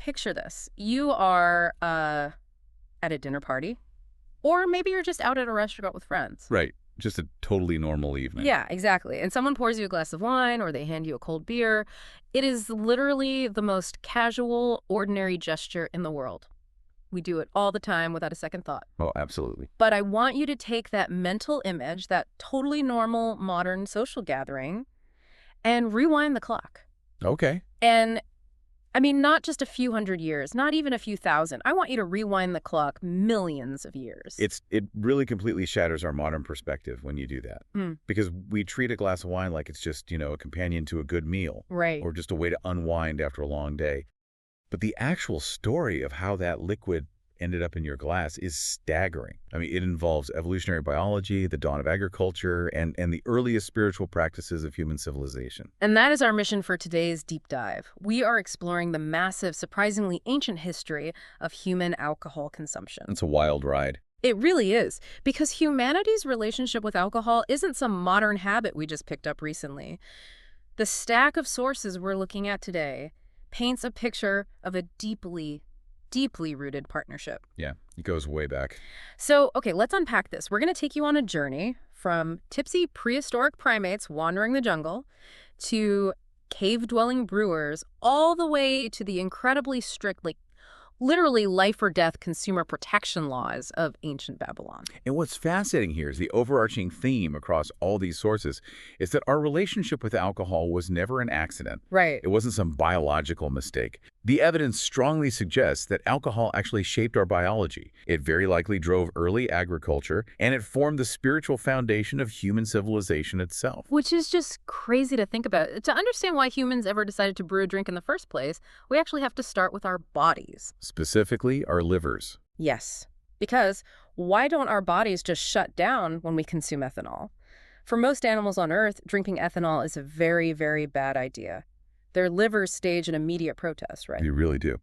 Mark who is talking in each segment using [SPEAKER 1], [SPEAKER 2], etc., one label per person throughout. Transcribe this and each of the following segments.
[SPEAKER 1] picture this. You are at a dinner party, or maybe you're just out at a restaurant with friends.
[SPEAKER 2] Right. Just a totally normal evening.
[SPEAKER 1] Yeah, exactly. And someone pours you a glass of wine or they hand you a cold beer. It is literally the most casual, ordinary gesture in the world. We do it all the time without a second thought.
[SPEAKER 2] Oh, absolutely.
[SPEAKER 1] But I want you to take that mental image, that totally normal, modern social gathering, and rewind the clock.
[SPEAKER 2] Okay.
[SPEAKER 1] And I mean, not just a few hundred years, not even a few thousand. I want you to rewind the clock millions of years.
[SPEAKER 2] It really completely shatters our modern perspective when you do that. Because we treat a glass of wine like it's just, a companion to a good meal.
[SPEAKER 1] Right.
[SPEAKER 2] Or just a way to unwind after a long day. But the actual story of how that liquid ended up in your glass is staggering. I mean, it involves evolutionary biology, the dawn of agriculture, and the earliest spiritual practices of human civilization.
[SPEAKER 1] And that is our mission for today's deep dive. We are exploring the massive, surprisingly ancient history of human alcohol consumption.
[SPEAKER 2] It's a wild ride.
[SPEAKER 1] It really is, because humanity's relationship with alcohol isn't some modern habit we just picked up recently. The stack of sources we're looking at today paints a picture of a deeply rooted partnership.
[SPEAKER 2] Yeah, it goes way back.
[SPEAKER 1] So, okay, let's unpack this. We're going to take you on a journey from tipsy prehistoric primates wandering the jungle to cave-dwelling brewers, all the way to the incredibly strict, literally life or death consumer protection laws of ancient Babylon.
[SPEAKER 2] And what's fascinating here is the overarching theme across all these sources is that our relationship with alcohol was never an accident.
[SPEAKER 1] Right.
[SPEAKER 2] It wasn't some biological mistake. The evidence strongly suggests that alcohol actually shaped our biology. It very likely drove early agriculture, and it formed the spiritual foundation of human civilization itself.
[SPEAKER 1] Which is just crazy to think about. To understand why humans ever decided to brew a drink in the first place, we actually have to start with our bodies.
[SPEAKER 2] Specifically, our livers.
[SPEAKER 1] Yes, because why don't our bodies just shut down when we consume ethanol? For most animals on Earth, drinking ethanol is a very, very bad idea. Their livers stage an immediate protest, right?
[SPEAKER 2] They really do.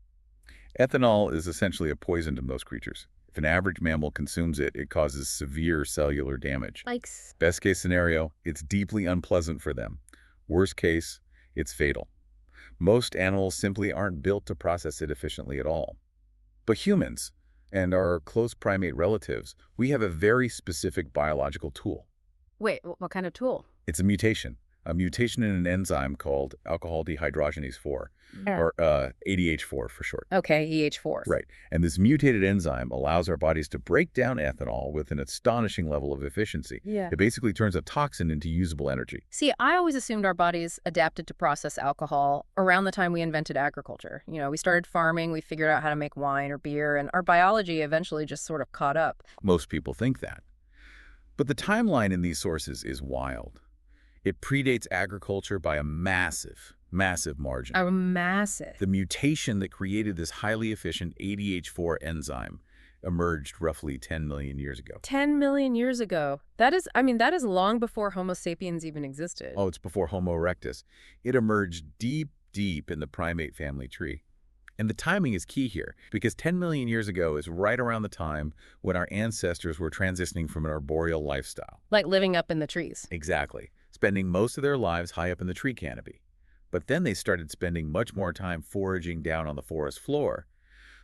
[SPEAKER 2] Ethanol is essentially a poison to most creatures. If an average mammal consumes it, it causes severe cellular damage.
[SPEAKER 1] Yikes.
[SPEAKER 2] Best case scenario, it's deeply unpleasant for them. Worst case, it's fatal. Most animals simply aren't built to process it efficiently at all. But humans, and our close primate relatives, we have a very specific biological tool.
[SPEAKER 1] Wait, what kind of tool?
[SPEAKER 2] It's a mutation in an enzyme called alcohol dehydrogenase 4, or ADH4 for short.
[SPEAKER 1] Okay, EH4.
[SPEAKER 2] Right. And this mutated enzyme allows our bodies to break down ethanol with an astonishing level of efficiency.
[SPEAKER 1] Yeah.
[SPEAKER 2] It basically turns a toxin into usable energy.
[SPEAKER 1] See, I always assumed our bodies adapted to process alcohol around the time we invented agriculture. We started farming, we figured out how to make wine or beer, and our biology eventually just sort of caught up.
[SPEAKER 2] Most people think that. But the timeline in these sources is wild. It predates agriculture by a massive margin.
[SPEAKER 1] A massive.
[SPEAKER 2] The mutation that created this highly efficient ADH4 enzyme emerged roughly 10 million years ago.
[SPEAKER 1] 10 million years ago. That is long before Homo sapiens even existed.
[SPEAKER 2] Oh, it's before Homo erectus. It emerged deep in the primate family tree. And the timing is key here, because 10 million years ago is right around the time when our ancestors were transitioning from an arboreal lifestyle.
[SPEAKER 1] Like living up in the trees.
[SPEAKER 2] Exactly. Spending most of their lives high up in the tree canopy. But then they started spending much more time foraging down on the forest floor.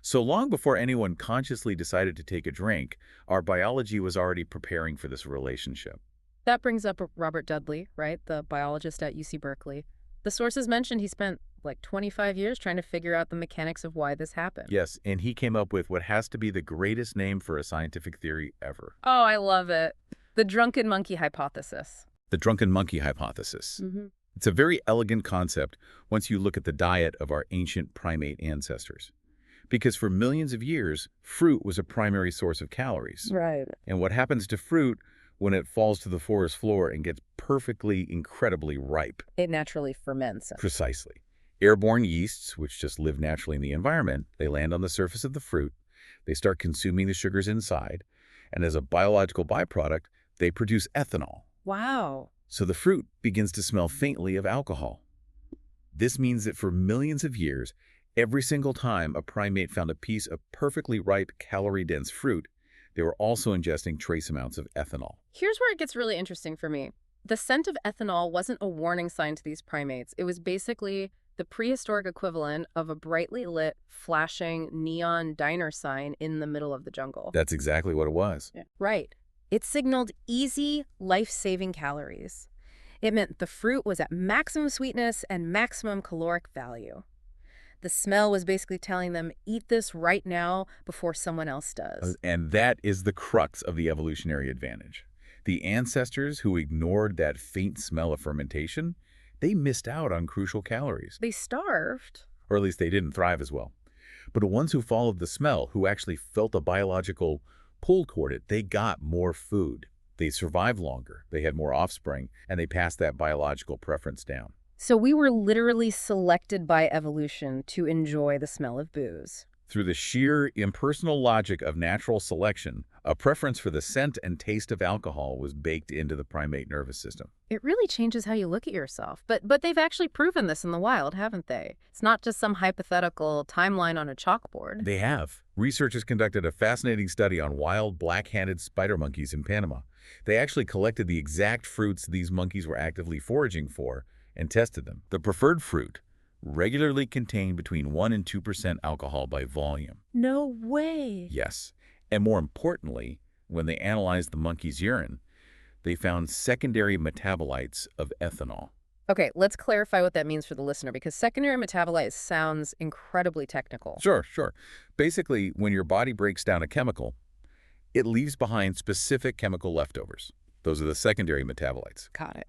[SPEAKER 2] So long before anyone consciously decided to take a drink, our biology was already preparing for this relationship.
[SPEAKER 1] That brings up Robert Dudley, right? The biologist at UC Berkeley. The sources mentioned he spent like 25 years trying to figure out the mechanics of why this happened.
[SPEAKER 2] Yes, and he came up with what has to be the greatest name for a scientific theory ever.
[SPEAKER 1] Oh, I love it. The drunken monkey hypothesis.
[SPEAKER 2] The drunken monkey hypothesis.
[SPEAKER 1] Mm-hmm.
[SPEAKER 2] It's a very elegant concept once you look at the diet of our ancient primate ancestors. Because for millions of years, fruit was a primary source of calories.
[SPEAKER 1] Right.
[SPEAKER 2] And what happens to fruit when it falls to the forest floor and gets perfectly, incredibly ripe?
[SPEAKER 1] It naturally ferments.
[SPEAKER 2] Precisely. Airborne yeasts, which just live naturally in the environment, they land on the surface of the fruit, they start consuming the sugars inside, and as a biological byproduct, they produce ethanol.
[SPEAKER 1] Wow.
[SPEAKER 2] So the fruit begins to smell faintly of alcohol. This means that for millions of years, every single time a primate found a piece of perfectly ripe, calorie-dense fruit, they were also ingesting trace amounts of ethanol.
[SPEAKER 1] Here's where it gets really interesting for me. The scent of ethanol wasn't a warning sign to these primates. It was basically the prehistoric equivalent of a brightly lit, flashing neon diner sign in the middle of the jungle.
[SPEAKER 2] That's exactly what it was.
[SPEAKER 1] Yeah. Right. It signaled easy, life-saving calories. It meant the fruit was at maximum sweetness and maximum caloric value. The smell was basically telling them, eat this right now before someone else does.
[SPEAKER 2] And that is the crux of the evolutionary advantage. The ancestors who ignored that faint smell of fermentation, they missed out on crucial calories.
[SPEAKER 1] They starved.
[SPEAKER 2] Or at least they didn't thrive as well. But the ones who followed the smell, who actually felt a biological pull toward it, they got more food. They survived longer, they had more offspring, and they passed that biological preference down.
[SPEAKER 1] So we were literally selected by evolution to enjoy the smell of booze.
[SPEAKER 2] Through the sheer impersonal logic of natural selection, a preference for the scent and taste of alcohol was baked into the primate nervous system.
[SPEAKER 1] It really changes how you look at yourself. But they've actually proven this in the wild, haven't they? It's not just some hypothetical timeline on a chalkboard.
[SPEAKER 2] They have. Researchers conducted a fascinating study on wild black-handed spider monkeys in Panama. They actually collected the exact fruits these monkeys were actively foraging for and tested them. The preferred fruit regularly contained between 1% and 2% alcohol by volume.
[SPEAKER 1] No way.
[SPEAKER 2] Yes. And more importantly, when they analyzed the monkey's urine, they found secondary metabolites of ethanol.
[SPEAKER 1] Okay, let's clarify what that means for the listener, because secondary metabolites sounds incredibly technical.
[SPEAKER 2] Sure. Basically, when your body breaks down a chemical, it leaves behind specific chemical leftovers. Those are the secondary metabolites.
[SPEAKER 1] Got it.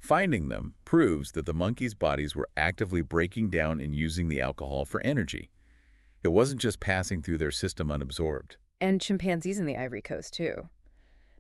[SPEAKER 2] Finding them proves that the monkeys' bodies were actively breaking down and using the alcohol for energy. It wasn't just passing through their system unabsorbed.
[SPEAKER 1] And chimpanzees in the Ivory Coast, too.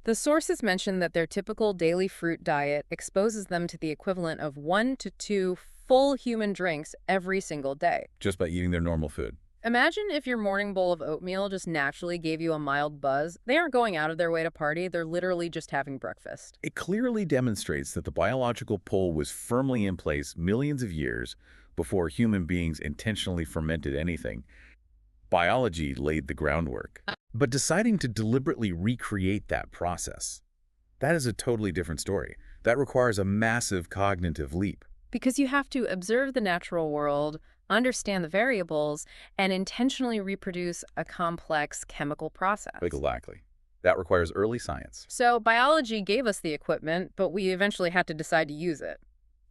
[SPEAKER 1] The sources mention that their typical daily fruit diet exposes them to the equivalent of 1 to 2 full human drinks every single day.
[SPEAKER 2] Just by eating their normal food.
[SPEAKER 1] Imagine if your morning bowl of oatmeal just naturally gave you a mild buzz. They aren't going out of their way to party, they're literally just having breakfast.
[SPEAKER 2] It clearly demonstrates that the biological pull was firmly in place millions of years before human beings intentionally fermented anything. Biology laid the groundwork. But deciding to deliberately recreate that process, that is a totally different story. That requires a massive cognitive leap.
[SPEAKER 1] Because you have to observe the natural world, understand the variables, and intentionally reproduce a complex chemical process.
[SPEAKER 2] Exactly. That requires early science.
[SPEAKER 1] So biology gave us the equipment, but we eventually had to decide to use it.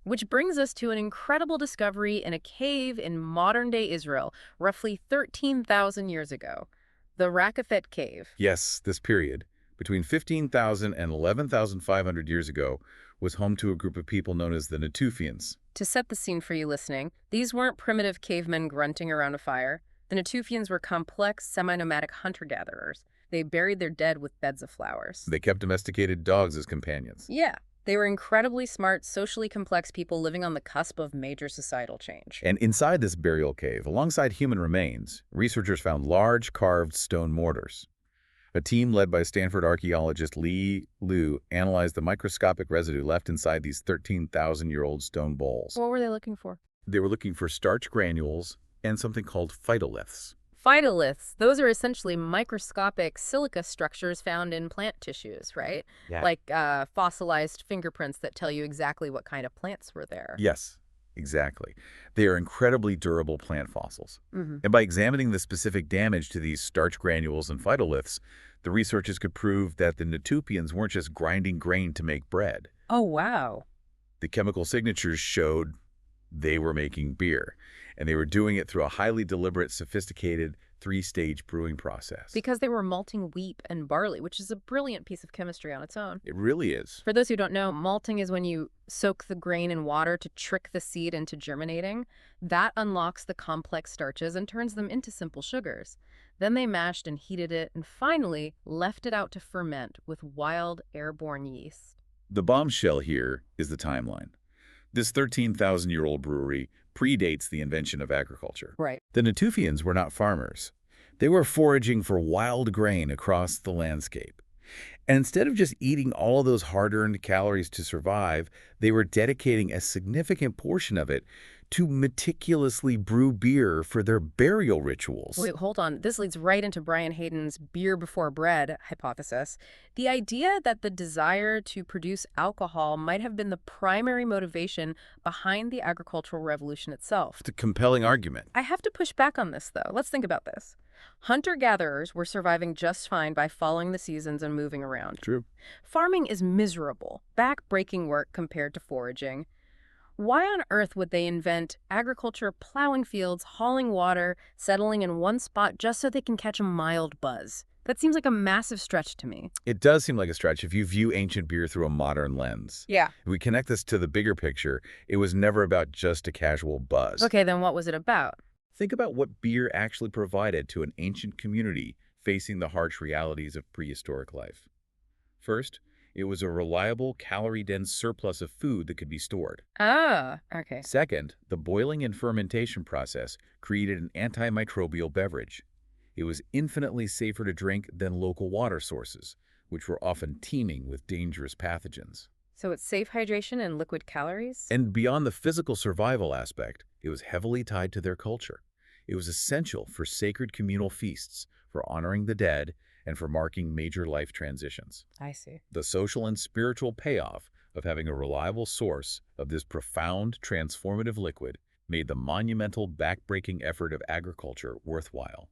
[SPEAKER 1] Which brings us to an incredible discovery in a cave in modern-day Israel, roughly 13,000 years ago. The Rakafet Cave.
[SPEAKER 2] Yes, this period, between 15,000 and 11,500 years ago, was home to a group of people known as the Natufians.
[SPEAKER 1] To set the scene for you listening, these weren't primitive cavemen grunting around a fire. The Natufians were complex, semi-nomadic hunter-gatherers. They buried their dead with beds of flowers.
[SPEAKER 2] They kept domesticated dogs as companions.
[SPEAKER 1] Yeah. They were incredibly smart, socially complex people living on the cusp of major societal change.
[SPEAKER 2] And inside this burial cave, alongside human remains, researchers found large carved stone mortars. A team led by Stanford archaeologist Li Lu analyzed the microscopic residue left inside these 13,000-year-old stone bowls.
[SPEAKER 1] What were they looking for?
[SPEAKER 2] They were looking for starch granules and something called phytoliths.
[SPEAKER 1] Phytoliths, those are essentially microscopic silica structures found in plant tissues, right?
[SPEAKER 2] Yeah.
[SPEAKER 1] Like fossilized fingerprints that tell you exactly what kind of plants were there.
[SPEAKER 2] Yes, exactly. They are incredibly durable plant fossils.
[SPEAKER 1] Mm-hmm.
[SPEAKER 2] And by examining the specific damage to these starch granules and phytoliths, the researchers could prove that the Natufians weren't just grinding grain to make bread.
[SPEAKER 1] Oh, wow.
[SPEAKER 2] The chemical signatures showed they were making beer, and they were doing it through a highly deliberate, sophisticated, three-stage brewing process.
[SPEAKER 1] Because they were malting wheat and barley, which is a brilliant piece of chemistry on its own.
[SPEAKER 2] It really is.
[SPEAKER 1] For those who don't know, malting is when you soak the grain in water to trick the seed into germinating. That unlocks the complex starches and turns them into simple sugars. Then they mashed and heated it and finally left it out to ferment with wild airborne yeast.
[SPEAKER 2] The bombshell here is the timeline. This 13,000-year-old brewery predates the invention of agriculture.
[SPEAKER 1] Right.
[SPEAKER 2] The Natufians were not farmers. They were foraging for wild grain across the landscape. And instead of just eating all of those hard-earned calories to survive, they were dedicating a significant portion of it to meticulously brew beer for their burial rituals.
[SPEAKER 1] Wait, hold on. This leads right into Brian Hayden's beer before bread hypothesis. The idea that the desire to produce alcohol might have been the primary motivation behind the agricultural revolution itself.
[SPEAKER 2] It's a compelling argument.
[SPEAKER 1] I have to push back on this, though. Let's think about this. Hunter-gatherers were surviving just fine by following the seasons and moving around.
[SPEAKER 2] True.
[SPEAKER 1] Farming is miserable, back-breaking work compared to foraging. Why on earth would they invent agriculture, plowing fields, hauling water, settling in one spot just so they can catch a mild buzz? That seems like a massive stretch to me.
[SPEAKER 2] It does seem like a stretch if you view ancient beer through a modern lens.
[SPEAKER 1] Yeah.
[SPEAKER 2] If we connect this to the bigger picture, it was never about just a casual buzz.
[SPEAKER 1] Okay, then what was it about?
[SPEAKER 2] Think about what beer actually provided to an ancient community facing the harsh realities of prehistoric life. First, it was a reliable, calorie-dense surplus of food that could be stored.
[SPEAKER 1] Ah, okay.
[SPEAKER 2] Second, the boiling and fermentation process created an antimicrobial beverage. It was infinitely safer to drink than local water sources, which were often teeming with dangerous pathogens.
[SPEAKER 1] So it's safe hydration and liquid calories?
[SPEAKER 2] And beyond the physical survival aspect, it was heavily tied to their culture. It was essential for sacred communal feasts, for honoring the dead, and for marking major life transitions.
[SPEAKER 1] I see.
[SPEAKER 2] The social and spiritual payoff of having a reliable source of this profound, transformative liquid made the monumental, back-breaking effort of agriculture worthwhile.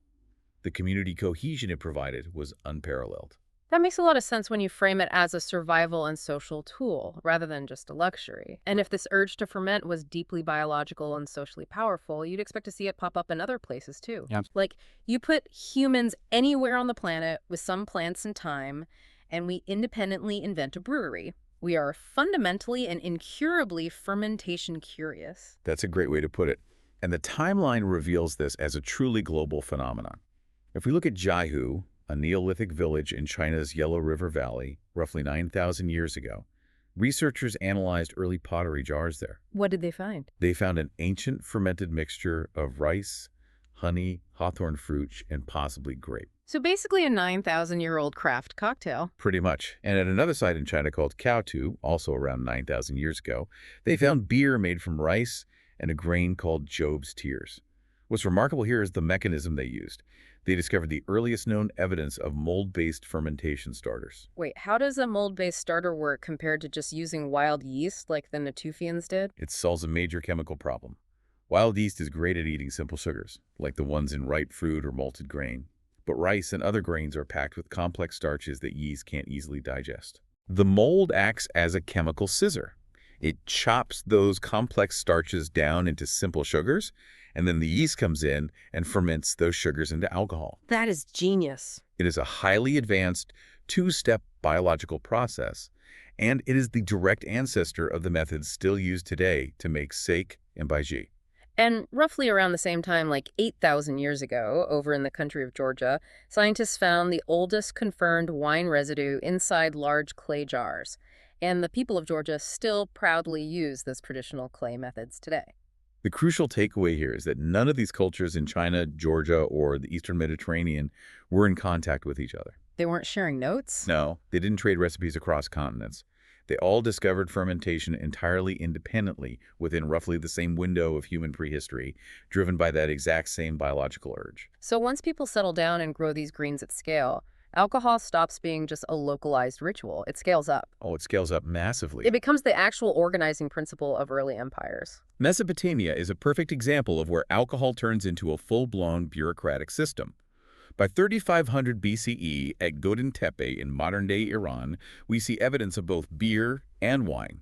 [SPEAKER 2] The community cohesion it provided was unparalleled.
[SPEAKER 1] That makes a lot of sense when you frame it as a survival and social tool, rather than just a luxury. And if this urge to ferment was deeply biological and socially powerful, you'd expect to see it pop up in other places too.
[SPEAKER 2] Yeah.
[SPEAKER 1] Like, you put humans anywhere on the planet with some plants and time, and we independently invent a brewery. We are fundamentally and incurably fermentation curious.
[SPEAKER 2] That's a great way to put it. And the timeline reveals this as a truly global phenomenon. If we look at Jiahu, a Neolithic village in China's Yellow River Valley, roughly 9,000 years ago, researchers analyzed early pottery jars there.
[SPEAKER 1] What did they find?
[SPEAKER 2] They found an ancient fermented mixture of rice, honey, hawthorn fruit, and possibly grape.
[SPEAKER 1] So basically a 9,000-year-old craft cocktail.
[SPEAKER 2] Pretty much. And at another site in China called Kaotu, also around 9,000 years ago, they found beer made from rice and a grain called Job's tears. What's remarkable here is the mechanism they used. They discovered the earliest known evidence of mold-based fermentation starters.
[SPEAKER 1] Wait, how does a mold-based starter work compared to just using wild yeast like the Natufians did?
[SPEAKER 2] It solves a major chemical problem. Wild yeast is great at eating simple sugars, like the ones in ripe fruit or malted grain. But rice and other grains are packed with complex starches that yeast can't easily digest. The mold acts as a chemical scissor. It chops those complex starches down into simple sugars, and then the yeast comes in and ferments those sugars into alcohol.
[SPEAKER 1] That is genius.
[SPEAKER 2] It is a highly advanced, two-step biological process, and it is the direct ancestor of the methods still used today to make sake and baijiu.
[SPEAKER 1] And roughly around the same time, like 8,000 years ago, over in the country of Georgia, scientists found the oldest confirmed wine residue inside large clay jars. And the people of Georgia still proudly use those traditional clay methods today.
[SPEAKER 2] The crucial takeaway here is that none of these cultures in China, Georgia, or the Eastern Mediterranean were in contact with each other.
[SPEAKER 1] They weren't sharing notes?
[SPEAKER 2] No, they didn't trade recipes across continents. They all discovered fermentation entirely independently within roughly the same window of human prehistory, driven by that exact same biological urge.
[SPEAKER 1] So once people settle down and grow these greens at scale, alcohol stops being just a localized ritual. It scales up.
[SPEAKER 2] Oh, it scales up massively.
[SPEAKER 1] It becomes the actual organizing principle of early empires.
[SPEAKER 2] Mesopotamia is a perfect example of where alcohol turns into a full-blown bureaucratic system. By 3500 BCE at Göbekli Tepe in modern-day Iran, we see evidence of both beer and wine.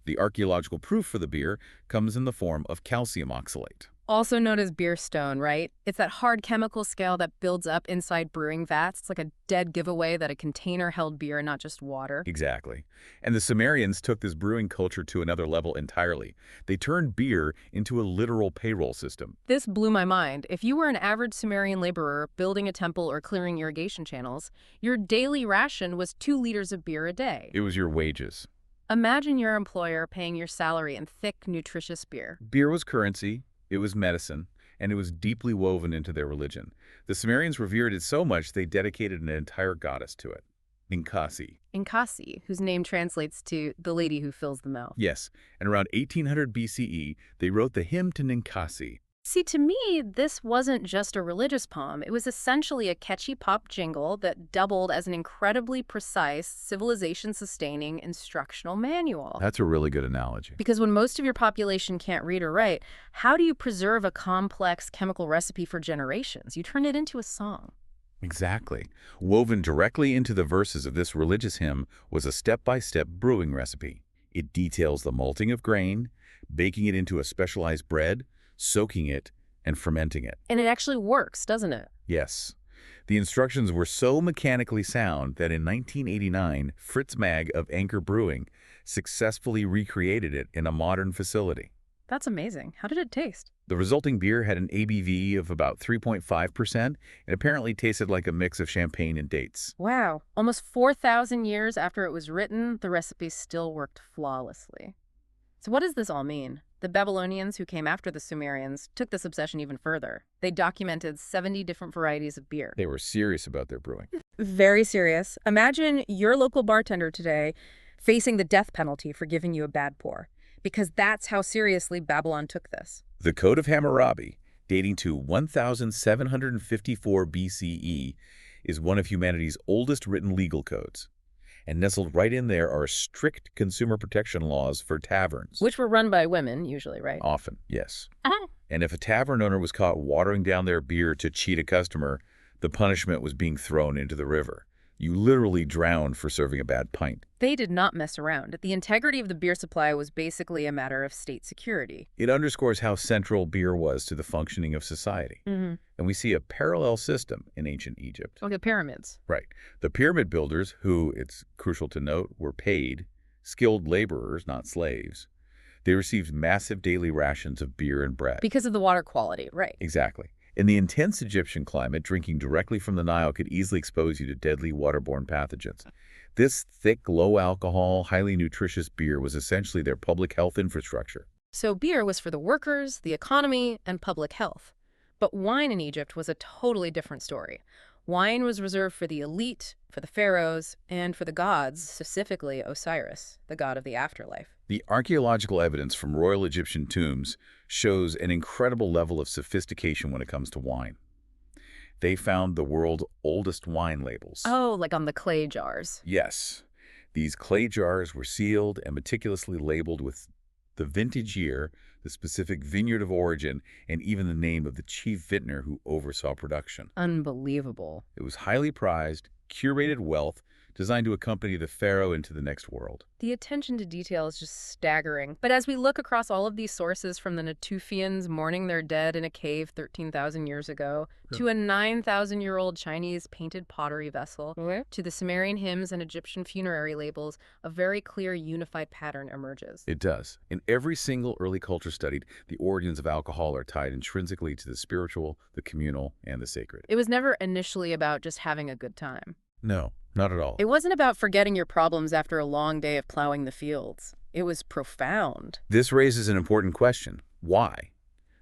[SPEAKER 2] The archaeological proof for the beer comes in the form of calcium oxalate.
[SPEAKER 1] Also known as beer stone, right? It's that hard chemical scale that builds up inside brewing vats. It's like a dead giveaway that a container held beer, not just water.
[SPEAKER 2] Exactly. And the Sumerians took this brewing culture to another level entirely. They turned beer into a literal payroll system.
[SPEAKER 1] This blew my mind. If you were an average Sumerian laborer building a temple or clearing irrigation channels, your daily ration was 2 liters of beer a day.
[SPEAKER 2] It was your wages.
[SPEAKER 1] Imagine your employer paying your salary in thick, nutritious beer.
[SPEAKER 2] Beer was currency. It was medicine, and it was deeply woven into their religion. The Sumerians revered it so much they dedicated an entire goddess to it. Ninkasi.
[SPEAKER 1] Inkasi, whose name translates to the lady who fills the mouth.
[SPEAKER 2] Yes, and around 1800 BCE, they wrote the hymn to Ninkasi.
[SPEAKER 1] See, to me, this wasn't just a religious poem. It was essentially a catchy pop jingle that doubled as an incredibly precise, civilization-sustaining instructional manual.
[SPEAKER 2] That's a really good analogy.
[SPEAKER 1] Because when most of your population can't read or write, how do you preserve a complex chemical recipe for generations? You turn it into a song.
[SPEAKER 2] Exactly. Woven directly into the verses of this religious hymn was a step-by-step brewing recipe. It details the malting of grain, baking it into a specialized bread, soaking it, and fermenting it.
[SPEAKER 1] And it actually works, doesn't it?
[SPEAKER 2] Yes. The instructions were so mechanically sound that in 1989, Fritz Mag of Anchor Brewing successfully recreated it in a modern facility.
[SPEAKER 1] That's amazing. How did it taste?
[SPEAKER 2] The resulting beer had an ABV of about 3.5% and apparently tasted like a mix of champagne and dates.
[SPEAKER 1] Wow. Almost 4,000 years after it was written, the recipe still worked flawlessly. So what does this all mean? The Babylonians, who came after the Sumerians, took this obsession even further. They documented 70 different varieties of beer.
[SPEAKER 2] They were serious about their brewing.
[SPEAKER 1] Very serious. Imagine your local bartender today facing the death penalty for giving you a bad pour, because that's how seriously Babylon took this.
[SPEAKER 2] The Code of Hammurabi, dating to 1754 BCE, is one of humanity's oldest written legal codes. And nestled right in there are strict consumer protection laws for taverns.
[SPEAKER 1] Which were run by women, usually, right?
[SPEAKER 2] Often, yes.
[SPEAKER 1] Uh-huh.
[SPEAKER 2] And if a tavern owner was caught watering down their beer to cheat a customer, the punishment was being thrown into the river. You literally drowned for serving a bad pint.
[SPEAKER 1] They did not mess around. The integrity of the beer supply was basically a matter of state security.
[SPEAKER 2] It underscores how central beer was to the functioning of society. And we see a parallel system in ancient Egypt.
[SPEAKER 1] Like the pyramids.
[SPEAKER 2] Right. The pyramid builders, who, it's crucial to note, were paid, skilled laborers, not slaves. They received massive daily rations of beer and bread.
[SPEAKER 1] Because of the water quality, right.
[SPEAKER 2] Exactly. In the intense Egyptian climate, drinking directly from the Nile could easily expose you to deadly waterborne pathogens. This thick, low-alcohol, highly nutritious beer was essentially their public health infrastructure.
[SPEAKER 1] So beer was for the workers, the economy, and public health. But wine in Egypt was a totally different story. Wine was reserved for the elite, for the pharaohs, and for the gods, specifically Osiris, the god of the afterlife.
[SPEAKER 2] The archaeological evidence from royal Egyptian tombs shows an incredible level of sophistication when it comes to wine. They found the world's oldest wine labels.
[SPEAKER 1] Oh, like on the clay jars.
[SPEAKER 2] Yes. These clay jars were sealed and meticulously labeled with the vintage year, the specific vineyard of origin, and even the name of the chief vintner who oversaw production.
[SPEAKER 1] Unbelievable.
[SPEAKER 2] It was highly prized, curated wealth, designed to accompany the pharaoh into the next world.
[SPEAKER 1] The attention to detail is just staggering. But as we look across all of these sources, from the Natufians mourning their dead in a cave 13,000 years ago, to a 9,000-year-old Chinese painted pottery vessel, to the Sumerian hymns and Egyptian funerary labels, a very clear unified pattern emerges.
[SPEAKER 2] It does. In every single early culture studied, the origins of alcohol are tied intrinsically to the spiritual, the communal, and the sacred.
[SPEAKER 1] It was never initially about just having a good time.
[SPEAKER 2] No, not at all.
[SPEAKER 1] It wasn't about forgetting your problems after a long day of plowing the fields. It was profound.
[SPEAKER 2] This raises an important question. Why?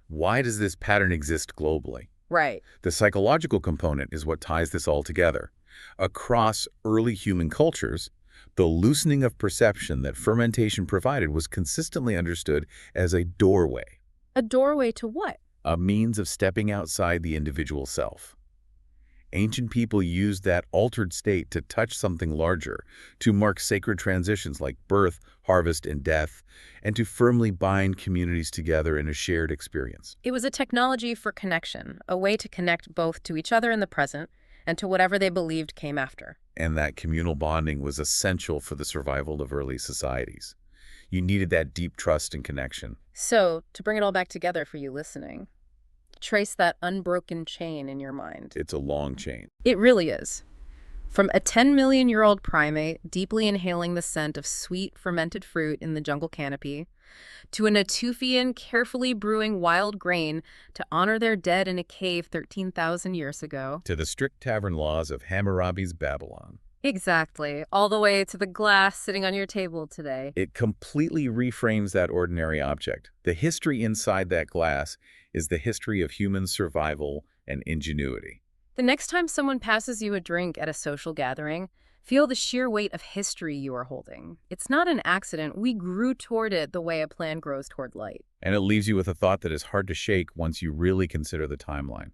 [SPEAKER 2] Why does this pattern exist globally?
[SPEAKER 1] Right.
[SPEAKER 2] The psychological component is what ties this all together. Across early human cultures, the loosening of perception that fermentation provided was consistently understood as a doorway.
[SPEAKER 1] A doorway to what?
[SPEAKER 2] A means of stepping outside the individual self. Ancient people used that altered state to touch something larger, to mark sacred transitions like birth, harvest, and death, and to firmly bind communities together in a shared experience.
[SPEAKER 1] It was a technology for connection, a way to connect both to each other in the present and to whatever they believed came after.
[SPEAKER 2] And that communal bonding was essential for the survival of early societies. You needed that deep trust and connection.
[SPEAKER 1] So, to bring it all back together for you listening, trace that unbroken chain in your mind.
[SPEAKER 2] It's a long chain.
[SPEAKER 1] It really is. From a 10-million-year-old primate deeply inhaling the scent of sweet fermented fruit in the jungle canopy, to a Natufian carefully brewing wild grain to honor their dead in a cave 13,000 years ago.
[SPEAKER 2] To the strict tavern laws of Hammurabi's Babylon.
[SPEAKER 1] Exactly. All the way to the glass sitting on your table today.
[SPEAKER 2] It completely reframes that ordinary object. The history inside that glass is the history of human survival and ingenuity.
[SPEAKER 1] The next time someone passes you a drink at a social gathering, Feel the sheer weight of history you are holding. It's not an accident. We grew toward it the way a plant grows toward light.
[SPEAKER 2] And it leaves you with a thought that is hard to shake once you really consider the timeline.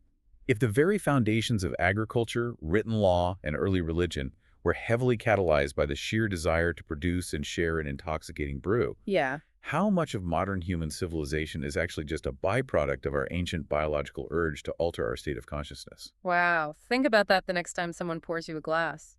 [SPEAKER 2] If the very foundations of agriculture, written law, and early religion were heavily catalyzed by the sheer desire to produce and share an intoxicating brew,
[SPEAKER 1] Yeah.
[SPEAKER 2] how much of modern human civilization is actually just a byproduct of our ancient biological urge to alter our state of consciousness?
[SPEAKER 1] Wow. Think about that the next time someone pours you a glass.